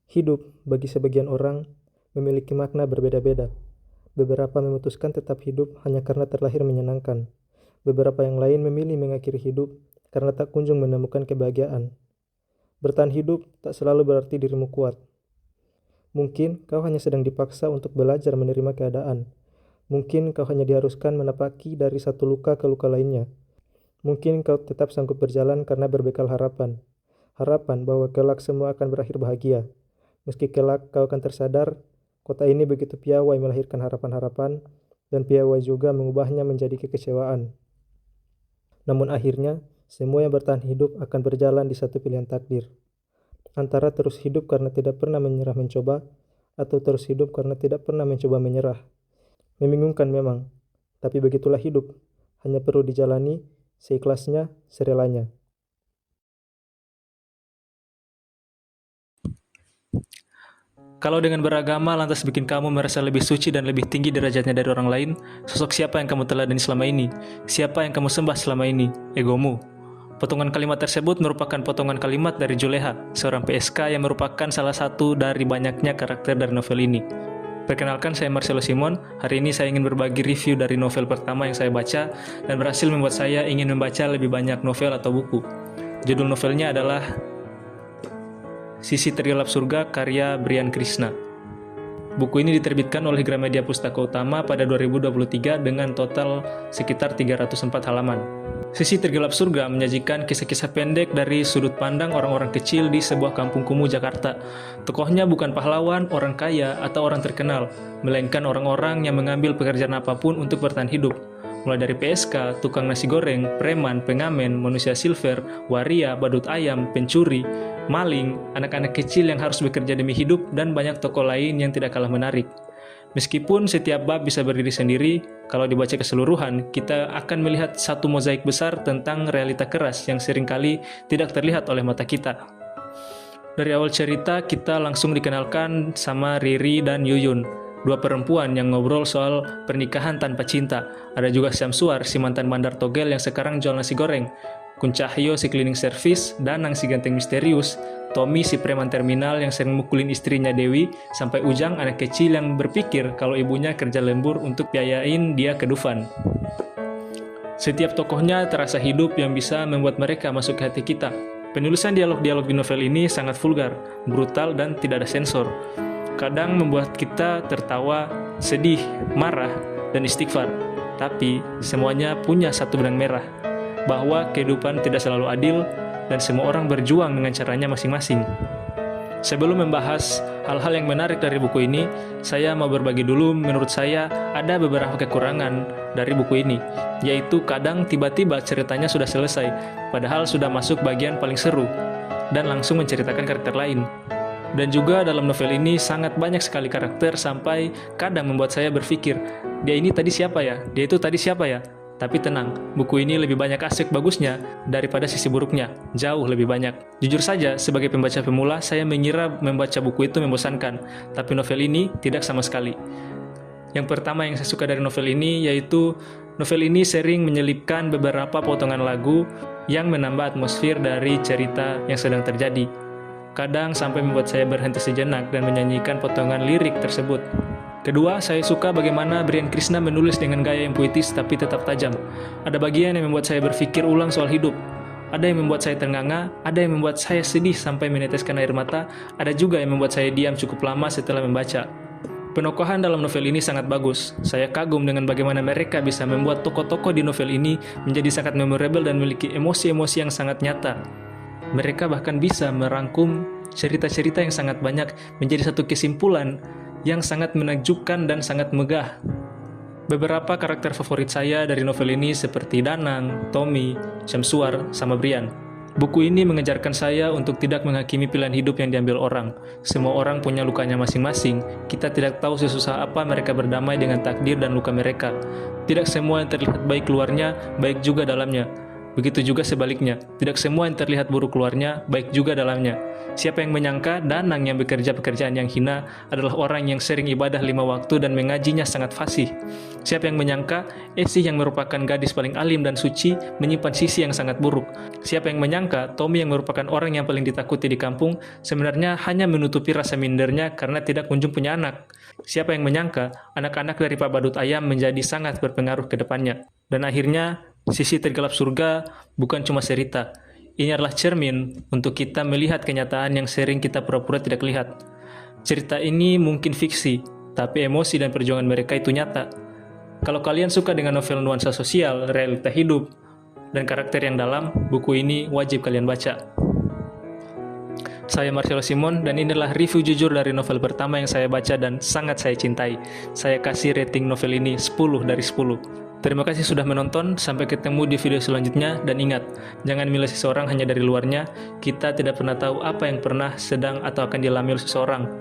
Hidup, bagi sebagian orang, memiliki makna berbeda-beda. Beberapa memutuskan tetap hidup hanya karena terlahir menyenangkan. Beberapa yang lain memilih mengakhiri hidup karena tak kunjung menemukan kebahagiaan. Bertahan hidup tak selalu berarti dirimu kuat. Mungkin kau hanya sedang dipaksa untuk belajar menerima keadaan. Mungkin kau hanya diharuskan menapaki dari satu luka ke luka lainnya. Mungkin kau tetap sanggup berjalan karena berbekal harapan. Harapan bahwa kelak semua akan berakhir bahagia. Meski kelak kau akan tersadar, kota ini begitu piawai melahirkan harapan-harapan, dan piawai juga mengubahnya menjadi kekecewaan. Namun akhirnya, semua yang bertahan hidup akan berjalan di satu pilihan takdir. Antara terus hidup karena tidak pernah menyerah mencoba, atau terus hidup karena tidak pernah mencoba menyerah. Membingungkan memang, tapi begitulah hidup. Hanya perlu dijalani, seikhlasnya, serelanya. Kalau dengan beragama lantas bikin kamu merasa lebih suci dan lebih tinggi derajatnya dari orang lain, sosok siapa yang kamu teladani selama ini? Siapa yang kamu sembah selama ini? Egomu. Potongan kalimat tersebut merupakan potongan kalimat dari Juleha, seorang PSK yang merupakan salah satu dari banyaknya karakter dari novel ini. Perkenalkan, saya Marcelo Simon. Hari ini saya ingin berbagi review dari novel pertama yang saya baca dan berhasil membuat saya ingin membaca lebih banyak novel atau buku. Judul novelnya adalah Sisi Tergelap Surga karya Brian Krishna. Buku ini diterbitkan oleh Gramedia Pustaka Utama pada 2023 dengan total sekitar 304 halaman. Sisi Tergelap Surga menyajikan kisah-kisah pendek dari sudut pandang orang-orang kecil di sebuah kampung kumuh Jakarta. Tokohnya bukan pahlawan, orang kaya, atau orang terkenal, melainkan orang-orang yang mengambil pekerjaan apapun untuk bertahan hidup. Mulai dari PSK, tukang nasi goreng, preman, pengamen, manusia silver, waria, badut ayam, pencuri, maling, anak-anak kecil yang harus bekerja demi hidup, dan banyak tokoh lain yang tidak kalah menarik. Meskipun setiap bab bisa berdiri sendiri, kalau dibaca keseluruhan, kita akan melihat satu mozaik besar tentang realita keras yang seringkali tidak terlihat oleh mata kita. Dari awal cerita, kita langsung dikenalkan sama Riri dan Yuyun, dua perempuan yang ngobrol soal pernikahan tanpa cinta. Ada juga Syamsuar, si mantan bandar togel yang sekarang jual nasi goreng, Kuncahyo, si cleaning service, Danang, si ganteng misterius, Tommy, si preman terminal yang sering mukulin istrinya Dewi, sampai Ujang, anak kecil yang berpikir kalau ibunya kerja lembur untuk biayain dia ke Dufan. Setiap tokohnya terasa hidup yang bisa membuat mereka masuk ke hati kita. Penulisan dialog-dialog di novel ini sangat vulgar, brutal, dan tidak ada sensor. Kadang membuat kita tertawa, sedih, marah, dan istighfar. Tapi semuanya punya satu benang merah, bahwa kehidupan tidak selalu adil dan semua orang berjuang dengan caranya masing-masing. Sebelum membahas hal-hal yang menarik dari buku ini, saya mau berbagi dulu menurut saya ada beberapa kekurangan dari buku ini, yaitu kadang tiba-tiba ceritanya sudah selesai, padahal sudah masuk bagian paling seru, dan langsung menceritakan karakter lain. Dan juga dalam novel ini sangat banyak sekali karakter sampai kadang membuat saya berpikir, dia ini tadi siapa ya? Dia itu tadi siapa ya? Tapi tenang, buku ini lebih banyak aspek bagusnya daripada sisi buruknya, jauh lebih banyak. Jujur saja, sebagai pembaca pemula, saya mengira membaca buku itu membosankan, tapi novel ini tidak sama sekali. Yang pertama yang saya suka dari novel ini, yaitu novel ini sering menyelipkan beberapa potongan lagu yang menambah atmosfer dari cerita yang sedang terjadi. Kadang sampai membuat saya berhenti sejenak dan menyanyikan potongan lirik tersebut. Kedua, saya suka bagaimana Brian Krishna menulis dengan gaya yang puitis tapi tetap tajam. Ada bagian yang membuat saya berpikir ulang soal hidup. Ada yang membuat saya ternganga, ada yang membuat saya sedih sampai meneteskan air mata, ada juga yang membuat saya diam cukup lama setelah membaca. Penokohan dalam novel ini sangat bagus. Saya kagum dengan bagaimana mereka bisa membuat tokoh-tokoh di novel ini menjadi sangat memorable dan memiliki emosi-emosi yang sangat nyata. Mereka bahkan bisa merangkum cerita-cerita yang sangat banyak menjadi satu kesimpulan yang sangat menakjubkan dan sangat megah. Beberapa karakter favorit saya dari novel ini seperti Danang, Tommy, Syamsuar, sama Brian. Buku ini mengajarkan saya untuk tidak menghakimi pilihan hidup yang diambil orang. Semua orang punya lukanya masing-masing. Kita tidak tahu sesusah apa mereka berdamai dengan takdir dan luka mereka. Tidak semua yang terlihat baik luarnya, baik juga dalamnya. Begitu juga sebaliknya, tidak semua yang terlihat buruk luarnya, baik juga dalamnya. Siapa yang menyangka Danang yang bekerja pekerjaan yang hina adalah orang yang sering ibadah 5 waktu dan mengajinya sangat fasih. Siapa yang menyangka Esih yang merupakan gadis paling alim dan suci menyimpan sisi yang sangat buruk. Siapa yang menyangka Tommy yang merupakan orang yang paling ditakuti di kampung sebenarnya hanya menutupi rasa mindernya karena tidak kunjung punya anak. Siapa yang menyangka anak-anak dari Pak Badut Ayam menjadi sangat berpengaruh ke depannya. Dan akhirnya, sisi tergelap surga bukan cuma cerita. Ini adalah cermin untuk kita melihat kenyataan yang sering kita pura-pura tidak lihat. Cerita ini mungkin fiksi, tapi emosi dan perjuangan mereka itu nyata. Kalau kalian suka dengan novel nuansa sosial, realita hidup, dan karakter yang dalam, buku ini wajib kalian baca. Saya Marcelo Simon dan inilah review jujur dari novel pertama yang saya baca dan sangat saya cintai. Saya kasih rating novel ini 10 dari 10. Terima kasih sudah menonton, sampai ketemu di video selanjutnya dan ingat, jangan milih seseorang hanya dari luarnya, kita tidak pernah tahu apa yang pernah, sedang, atau akan dialami oleh seseorang.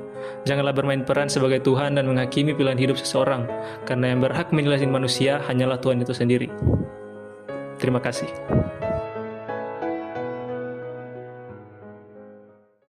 Janganlah bermain peran sebagai Tuhan dan menghakimi pilihan hidup seseorang, karena yang berhak menilai manusia hanyalah Tuhan itu sendiri. Terima kasih.